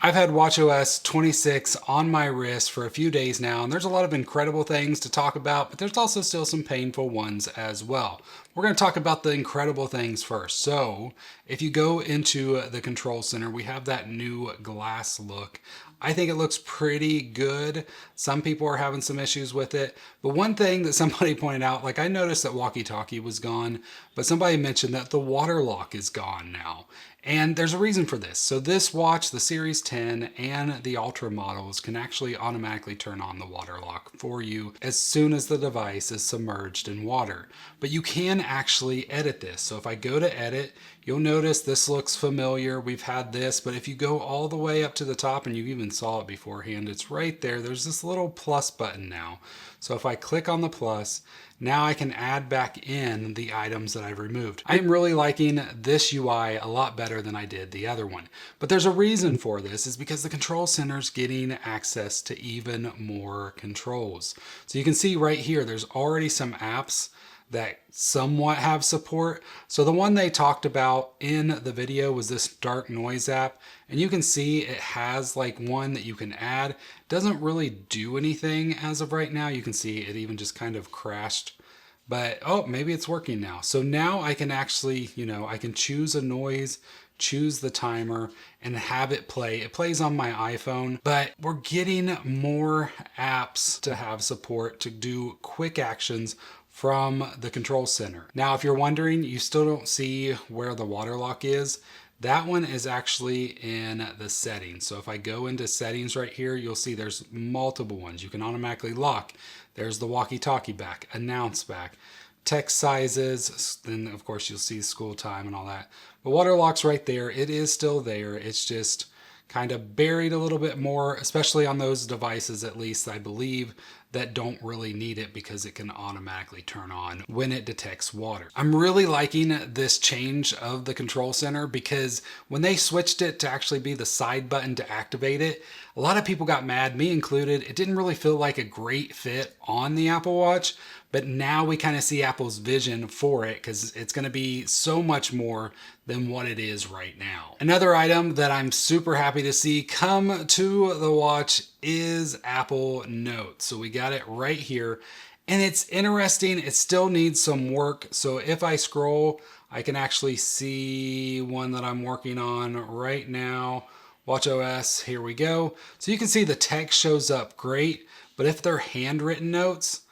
I've had WatchOS 26 on my wrist for a few days now, and there's a lot of incredible things to talk about, but there's also still some painful ones as well. We're going to talk about the incredible things first. So if you go into the control center, we have that new glass look. I think it looks pretty good. Some people are having some issues with it. But one thing that somebody pointed out, like I noticed that walkie-talkie was gone, but somebody mentioned that the water lock is gone now. And there's a reason for this. So this watch, the Series 10 and the Ultra models, can actually automatically turn on the water lock for you as soon as the device is submerged in water. But you can actually edit this. So if I go to edit, you'll notice this looks familiar. We've had this, but if you go all the way up to the top, and you even saw it beforehand, it's right there. There's this little plus button now. So if I click on the plus, now I can add back in the items that I've removed. I'm really liking this UI a lot better than I did the other one. But there's a reason for this, is because the control center is getting access to even more controls. So you can see right here, there's already some apps that somewhat have support. So the one they talked about in the video was this dark noise app. And you can see it has like one that you can add. It doesn't really do anything as of right now. You can see it even just kind of crashed. But oh, maybe it's working now. So now I can actually, I can choose a noise, choose the timer, and have it play. It plays on my iPhone, but we're getting more apps to have support to do quick actions from the control center. Now, if you're wondering, you still don't see where the water lock is. That one is actually in the settings. So if I go into settings right here, you'll see there's multiple ones. You can automatically lock. There's the walkie-talkie back, announce back, text sizes, then of course you'll see school time and all that. But water lock's right there. It is still there. It's just kind of buried a little bit more, especially on those devices, at least I believe, that don't really need it because it can automatically turn on when it detects water. I'm really liking this change of the control center because when they switched it to actually be the side button to activate it, a lot of people got mad, me included. It didn't really feel like a great fit on the Apple Watch, but now we kind of see Apple's vision for it because it's going to be so much more than what it is right now. Another item that I'm super happy to see come to the watch is Apple Notes. So we got it right here, and it's interesting. It still needs some work. So if I scroll, I can actually see one that I'm working on right now. WatchOS, here we go. So you can see the text shows up great, but if they're handwritten notes,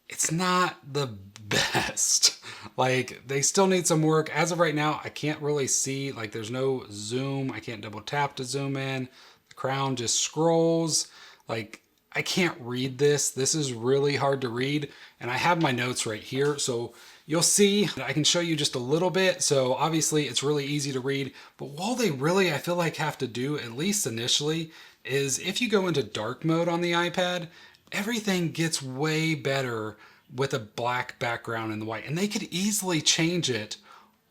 it's not the best. Like, they still need some work. As of right now, I can't really see, like there's no zoom. I can't double tap to zoom in. The crown just scrolls. Like, I can't read this. This is really hard to read. And I have my notes right here. So you'll see that I can show you just a little bit. So obviously it's really easy to read, but all they really, I feel like, have to do, at least initially, is if you go into dark mode on the iPad, everything gets way better with a black background and the white, and they could easily change it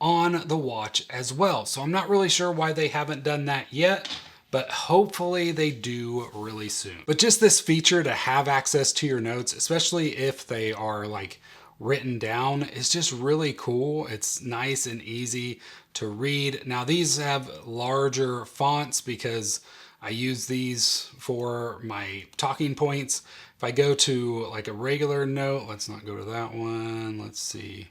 on the watch as well. So I'm not really sure why they haven't done that yet, but hopefully they do really soon. But just this feature to have access to your notes, especially if they are like written down, is just really cool. It's nice and easy to read. Now these have larger fonts because I use these for my talking points. If I go to like a regular note, let's not go to that one. Let's see.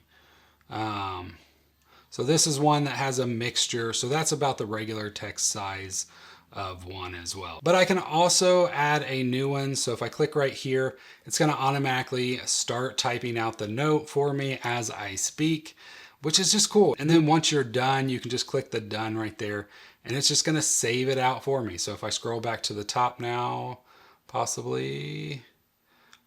So this is one that has a mixture. So that's about the regular text size of one as well. But I can also add a new one. So if I click right here, it's going to automatically start typing out the note for me as I speak, which is just cool. And then once you're done, you can just click the done right there, and it's just going to save it out for me. So if I scroll back to the top now, possibly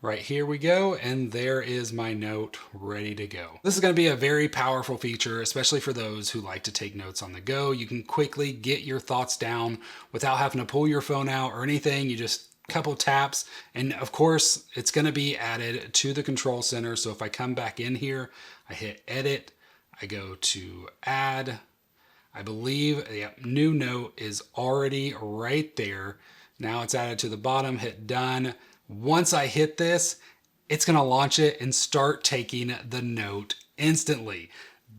right here we go, and there is my note ready to go. This is going to be a very powerful feature, especially for those who like to take notes on the go. You can quickly get your thoughts down without having to pull your phone out or anything. You just couple taps, and of course it's going to be added to the control center. So if I come back in here, I hit edit, I go to add. I believe the new note is already right there. Now it's added to the bottom, hit done. Once I hit this, it's going to launch it and start taking the note instantly.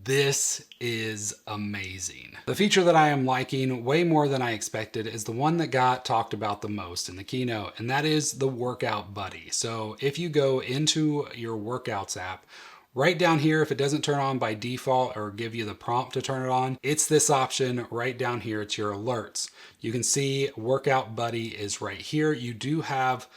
This is amazing. The feature that I am liking way more than I expected is the one that got talked about the most in the keynote, and that is the Workout Buddy. So if you go into your Workouts app, right down here, if it doesn't turn on by default or give you the prompt to turn it on, it's this option right down here. It's your alerts. You can see Workout Buddy is right here. You do have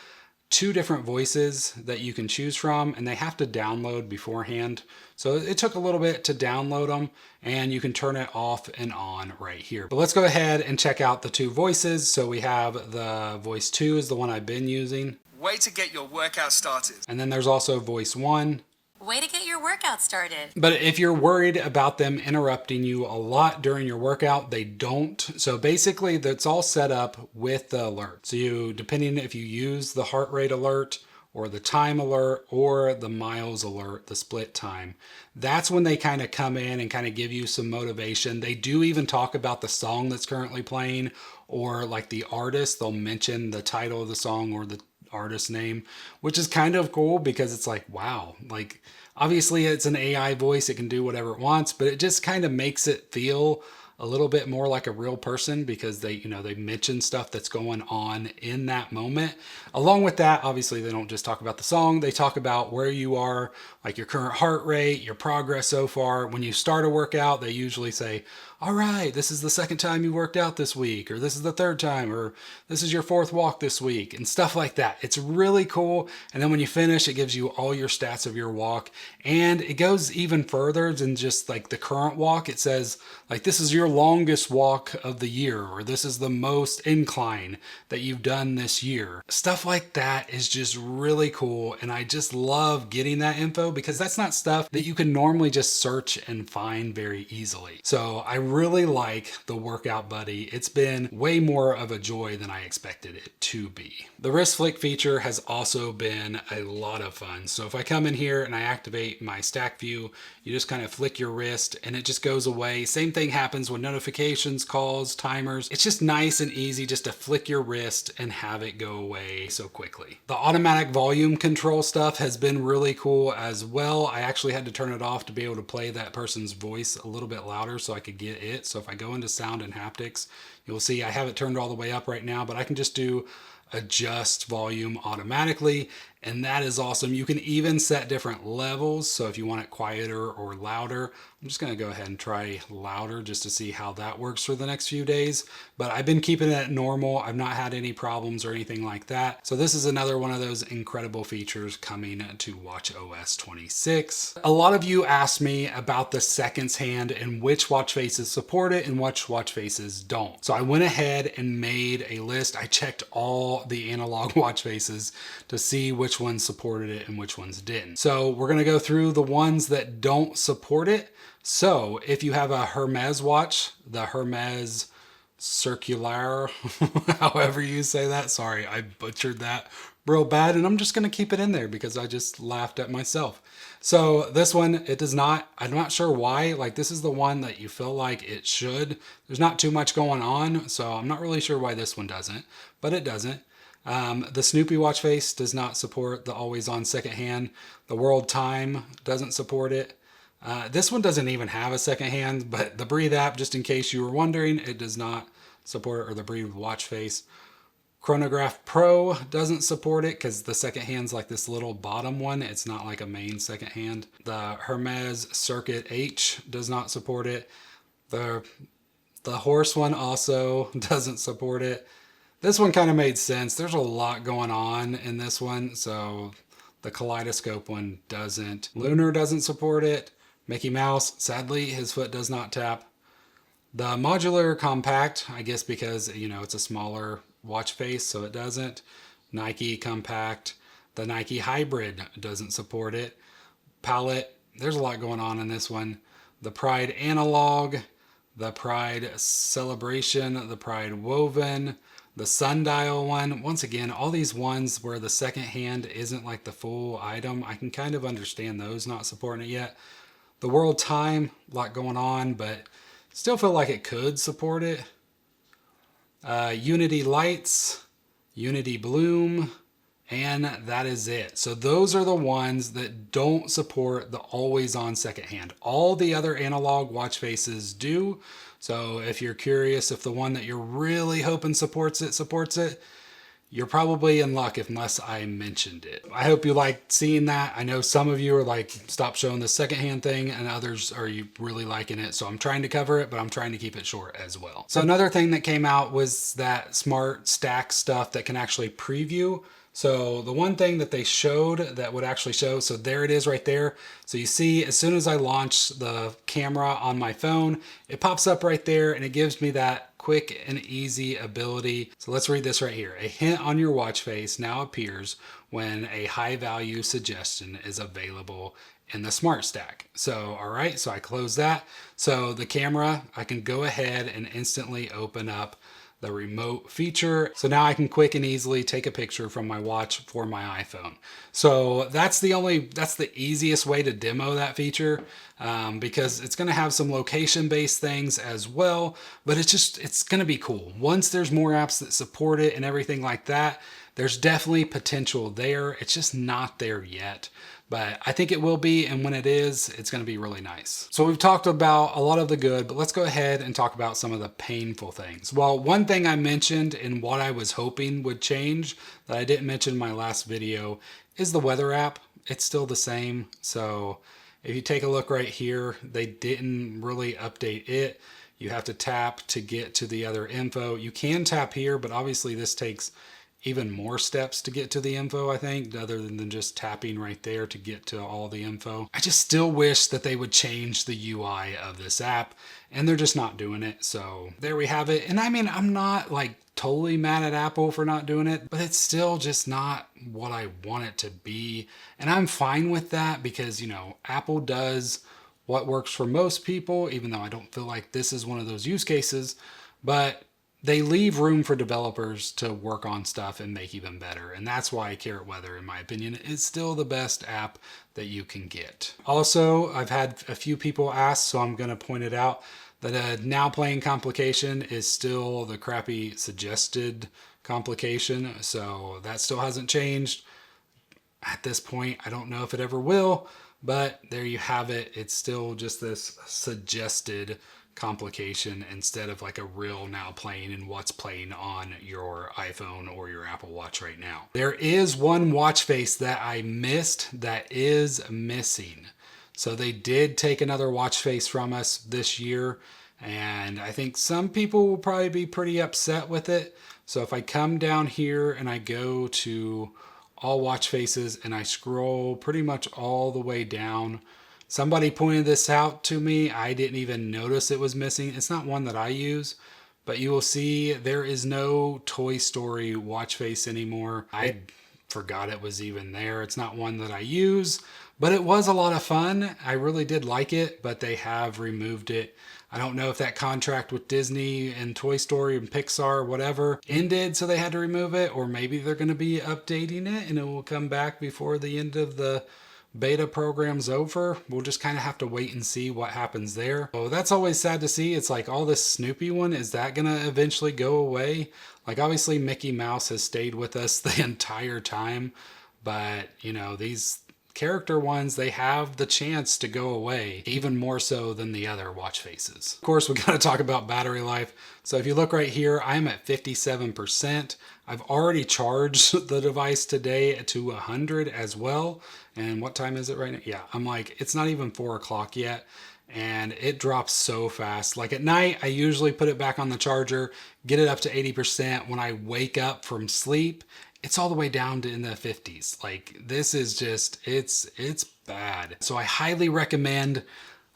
two different voices that you can choose from, and they have to download beforehand. So it took a little bit to download them, and you can turn it off and on right here. But let's go ahead and check out the two voices. So we have the voice 2 is the one I've been using. Way to get your workout started. And then there's also voice 1. Way to get your workout started. But if you're worried about them interrupting you a lot during your workout, they don't. So basically that's all set up with the alert. So you, depending if you use the heart rate alert or the time alert or the miles alert, the split time, that's when they kind of come in and kind of give you some motivation. They do even talk about the song that's currently playing, or like the artist. They'll mention the title of the song or the artist name, which is kind of cool because it's like, wow, like obviously it's an AI voice, it can do whatever it wants, but it just kind of makes it feel a little bit more like a real person because they, they mention stuff that's going on in that moment. Along with that, obviously they don't just talk about the song, they talk about where you are, like your current heart rate, your progress so far. When you start a workout, they usually say, all right, this is the second time you worked out this week, or this is the third time, or this is your fourth walk this week, and stuff like that. It's really cool. And then when you finish, it gives you all your stats of your walk. And it goes even further than just like the current walk. It says like, this is your longest walk of the year, or this is the most incline that you've done this year. Stuff like that is just really cool. And I just love getting that info because that's not stuff that you can normally just search and find very easily. So I really like the Workout Buddy. It's been way more of a joy than I expected it to be. The wrist flick feature has also been a lot of fun. So if I come in here and I activate my stack view, you just kind of flick your wrist and it just goes away. Same thing happens with notifications, calls, timers. It's just nice and easy just to flick your wrist and have it go away so quickly. The automatic volume control stuff has been really cool as well. I actually had to turn it off to be able to play that person's voice a little bit louder so I could get it. So if I go into sound and haptics, you'll see I have it turned all the way up right now, but I can just do adjust volume automatically, and that is awesome. You can even set different levels, so if you want it quieter or louder. I'm just going to go ahead and try louder just to see how that works for the next few days, but I've been keeping it at normal. I've not had any problems or anything like that. So this is another one of those incredible features coming to WatchOS 26. A lot of you asked me about the seconds hand and which watch faces support it and which watch faces don't. So I went ahead and made a list. I checked all the analog watch faces to see which ones supported it and which ones didn't. So we're going to go through the ones that don't support it. So if you have a Hermes watch, the Hermes Circular, however you say that, sorry, I butchered that real bad, and I'm just going to keep it in there because I just laughed at myself. So this one, it does not, I'm not sure why, like this is the one that you feel like it should. There's not too much going on, so I'm not really sure why this one doesn't, but it doesn't. The Snoopy watch face does not support the always on second hand. The World Time doesn't support it. This one doesn't even have a second hand, but the Breathe app, just in case you were wondering, it does not support it, or the Breathe watch face. Chronograph Pro doesn't support it because the second hand's like this little bottom one. It's not like a main second hand. The Hermes Circuit H does not support it. The horse one also doesn't support it. This one kind of made sense. There's a lot going on in this one, so the Kaleidoscope one doesn't. Lunar doesn't support it. Mickey Mouse, sadly, his foot does not tap. The Modular Compact, I guess because, it's a smaller watch face, so it doesn't. Nike Compact. The Nike Hybrid doesn't support it. Palette, there's a lot going on in this one. The Pride Analog, the Pride Celebration, the Pride Woven, the Sundial one. Once again, all these ones where the second hand isn't like the full item, I can kind of understand those not supporting it yet. The World Time, a lot going on, but still feel like it could support it. Unity Lights, Unity Bloom, And that is it. So those are the ones that don't support the always on second hand. All the other analog watch faces do. So if you're curious if the one that you're really hoping supports it, you're probably in luck unless I mentioned it. I hope you liked seeing that. I know some of you are like, stop showing the secondhand thing, and others are you really liking it. So I'm trying to cover it, but I'm trying to keep it short as well. So another thing that came out was that smart stack stuff that can actually preview. So the one thing that they showed that would actually show, so there it is right there. So you see, as soon as I launch the camera on my phone, it pops up right there and it gives me that quick and easy ability. So let's read this right here. A hint on your watch face now appears when a high value suggestion is available in the smart stack. So, all right, so I close that. So the camera, I can go ahead and instantly open up the remote feature. So now I can quick and easily take a picture from my watch for my iPhone. So that's the easiest way to demo that feature, because it's going to have some location based things as well, but it's going to be cool. Once there's more apps that support it and everything like that, there's definitely potential there. It's just not there yet. But I think it will be, and when it is, it's going to be really nice. So we've talked about a lot of the good, but let's go ahead and talk about some of the painful things. Well, one thing I mentioned in what I was hoping would change that I didn't mention in my last video is the weather app. It's still the same. So if you take a look right here, they didn't really update it. You have to tap to get to the other info. You can tap here, but obviously this takes even more steps to get to the info, I think, other than just tapping right there to get to all the info. I just still wish that they would change the UI of this app, and they're just not doing it. So there we have it. And I mean, I'm not like totally mad at Apple for not doing it, but it's still just not what I want it to be. And I'm fine with that because, you know, Apple does what works for most people, even though I don't feel like this is one of those use cases, but they leave room for developers to work on stuff and make even better. And that's why ᴑ괜ᴜᴜ, in my opinion, is still the best app that you can get. Also, I've had a few people ask, so I'm going to point it out, that now playing complication is still the crappy suggested complication. So that still hasn't changed. At this point, I don't know if it ever will, but there you have it. It's still just this suggested complication instead of like a real now playing and what's playing on your iPhone or your Apple Watch right now. There is one watch face that I missed that is missing. So they did take another watch face from us this year, and I think some people will probably be pretty upset with it. So if I come down here and I go to all watch faces and I scroll pretty much all the way down, somebody pointed this out to me. I didn't even notice it was missing. It's not one that I use, but you will see there is no Toy Story watch face anymore. I forgot it was even there. It's not one that I use, but it was a lot of fun. I really did like it, but they have removed it. I don't know if that contract with Disney and Toy Story and Pixar, whatever, ended, so they had to remove it, or maybe they're going to be updating it and it will come back before the end of the beta program's over. We'll just kind of have to wait and see what happens there. So that's always sad to see. It's like all this Snoopy one, is that gonna eventually go away? Like obviously Mickey Mouse has stayed with us the entire time, but you know, these character ones, they have the chance to go away, even more so than the other watch faces. Of course, we got to talk about battery life. So if you look right here, I'm at 57%. I've already charged the device today to 100 as well. And what time is it right now? Yeah, I'm like, it's not even 4 o'clock yet. And it drops so fast. Like at night, I usually put it back on the charger, get it up to 80%. When I wake up from sleep, it's all the way down to in the 50s. Like this is just, it's bad. So I highly recommend,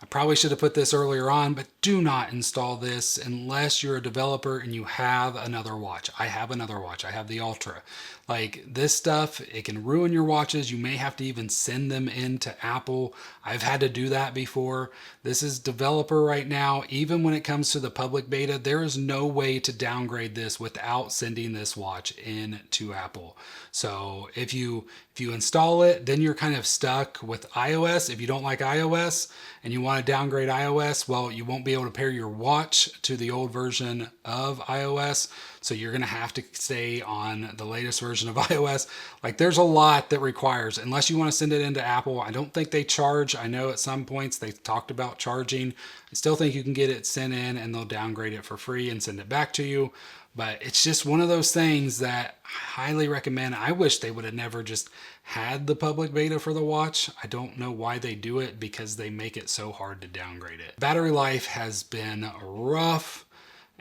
I probably should have put this earlier on, but do not install this unless you're a developer and you have another watch. I have another watch. I have the Ultra. Like this stuff, it can ruin your watches. You may have to even send them in to Apple. I've had to do that before. This is developer right now. Even when it comes to the public beta, there is no way to downgrade this without sending this watch in to Apple. So if you install it, then you're kind of stuck with iOS. If you don't like iOS and you want want to downgrade iOS, well, you won't be able to pair your watch to the old version of iOS. So you're going to have to stay on the latest version of iOS. Like, there's a lot that requires, unless you want to send it into Apple. I don't think they charge. I know at some points they talked about charging. I still think you can get it sent in and they'll downgrade it for free and send it back to you. But it's just one of those things that I highly recommend. I wish they would have never just had the public beta for the watch. I don't know why they do it, because they make it so hard to downgrade it. Battery life has been rough.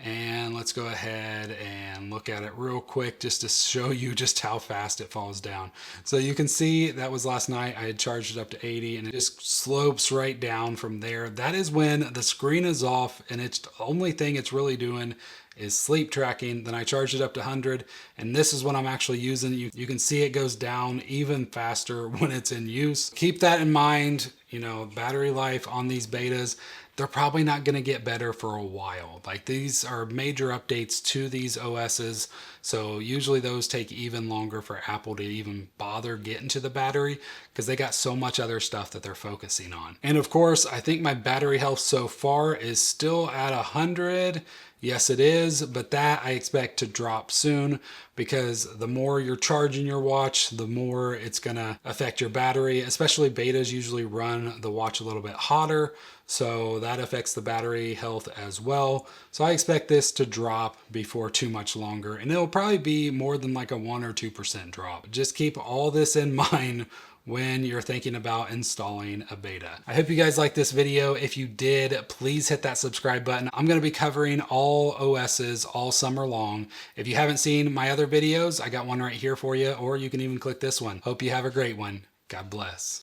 And let's go ahead and look at it real quick just to show you just how fast it falls down. So you can see that was last night. I had charged it up to 80 and it just slopes right down from there. That is when the screen is off and it's the only thing it's really doing is sleep tracking. Then I charged it up to 100 and this is when I'm actually using it. You can see it goes down even faster when it's in use. Keep that in mind. You know, battery life on these betas, they're probably not going to get better for a while. Like, these are major updates to these OSs, so usually those take even longer for Apple to even bother getting to the battery, because they got so much other stuff that they're focusing on. And of course, I think my battery health so far is still at 100. Yes, it is, but that I expect to drop soon, because the more you're charging your watch, the more it's gonna affect your battery. Especially betas usually run the watch a little bit hotter, so that affects the battery health as well. So I expect this to drop before too much longer, and it'll probably be more than like a 1 or 2% drop. Just keep all this in mind when you're thinking about installing a beta. I hope you guys liked this video. If you did, please hit that subscribe button. I'm going to be covering all OSs all summer long. If you haven't seen my other videos, I got one right here for you, or you can even click this one. Hope you have a great one. God bless.